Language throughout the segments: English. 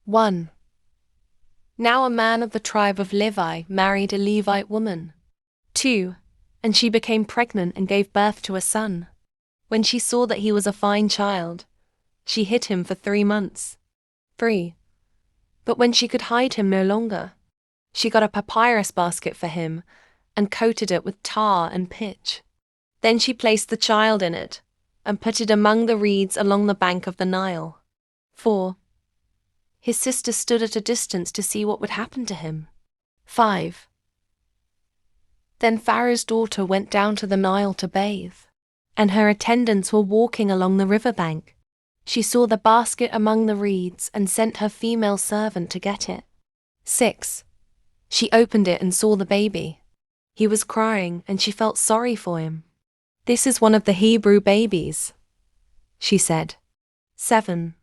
1. Now a man of the tribe of Levi married a Levite woman. 2. And she became pregnant and gave birth to a son. When she saw that he was a fine child, she hid him for 3 months. 3. But when she could hide him no longer, she got a papyrus basket for him and coated it with tar and pitch. Then she placed the child in it and put it among the reeds along the bank of the Nile. 4. His sister stood at a distance to see what would happen to him. 5. Then Pharaoh's daughter went down to the Nile to bathe, and her attendants were walking along the riverbank. She saw the basket among the reeds and sent her female servant to get it. 6. She opened it and saw the baby. He was crying, and she felt sorry for him. "This is one of the Hebrew babies," she said. 7.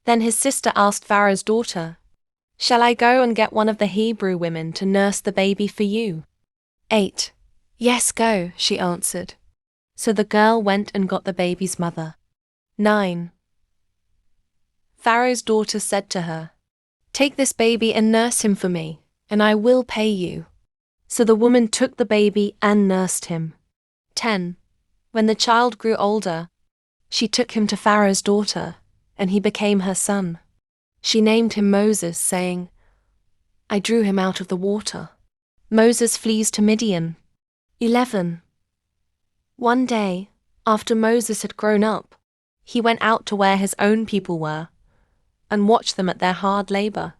Then his sister asked Pharaoh's daughter, "Shall I go and get one of the Hebrew women to nurse the baby for you?" 8. "Yes, go," she answered. So the girl went and got the baby's mother. 9. Pharaoh's daughter said to her, "Take this baby and nurse him for me, and I will pay you." So the woman took the baby and nursed him. 10. When the child grew older, she took him to Pharaoh's daughter, and he became her son. She named him Moses, saying, "I drew him out of the water." Moses flees to Midian. 11. One day, after Moses had grown up, he went out to where his own people were, and watched them at their hard labor.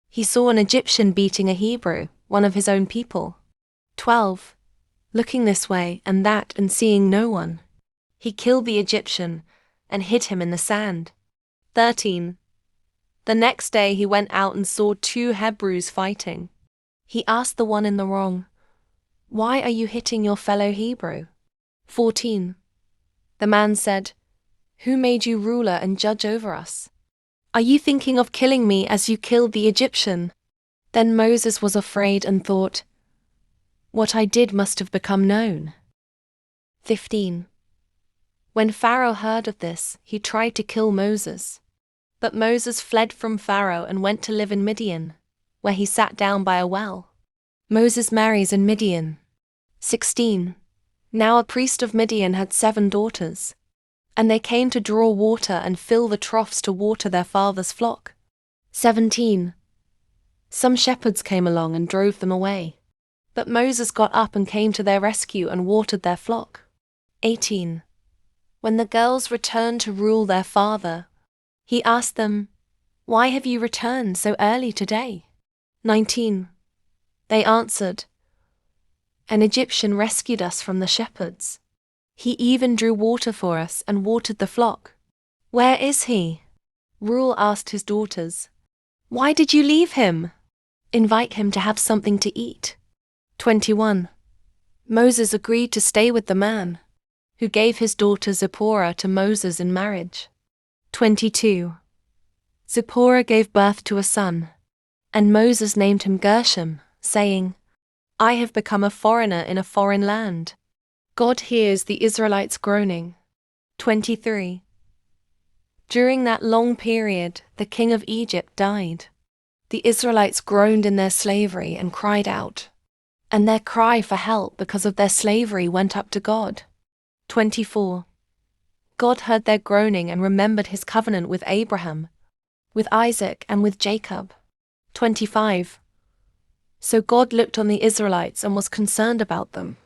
He saw an Egyptian beating a Hebrew, one of his own people. 12. Looking this way and that and seeing no one, he killed the Egyptian and hid him in the sand. 13. The next day he went out and saw 2 Hebrews fighting. He asked the one in the wrong, "Why are you hitting your fellow Hebrew?" 14. The man said, "Who made you ruler and judge over us? Are you thinking of killing me as you killed the Egyptian?" Then Moses was afraid and thought, "What I did must have become known." 15. When Pharaoh heard of this, he tried to kill Moses. But Moses fled from Pharaoh and went to live in Midian, where he sat down by a well. Moses marries in Midian. 16. Now a priest of Midian had 7 daughters, and they came to draw water and fill the troughs to water their father's flock. 17. Some shepherds came along and drove them away, but Moses got up and came to their rescue and watered their flock. 18. When the girls returned to rule their father, he asked them, "Why have you returned so early today?" 19. They answered, "An Egyptian rescued us from the shepherds. He even drew water for us and watered the flock." "Where is he?" Reuel asked his daughters. "Why did you leave him? Invite him to have something to eat." 21. Moses agreed to stay with the man, who gave his daughter Zipporah to Moses in marriage. 22. Zipporah gave birth to a son, and Moses named him Gershom, saying, "I have become a foreigner in a foreign land." God hears the Israelites groaning. 23. During that long period, the king of Egypt died. The Israelites groaned in their slavery and cried out, and their cry for help because of their slavery went up to God. 24. God heard their groaning and remembered his covenant with Abraham, with Isaac, and with Jacob. 25. So God looked on the Israelites and was concerned about them.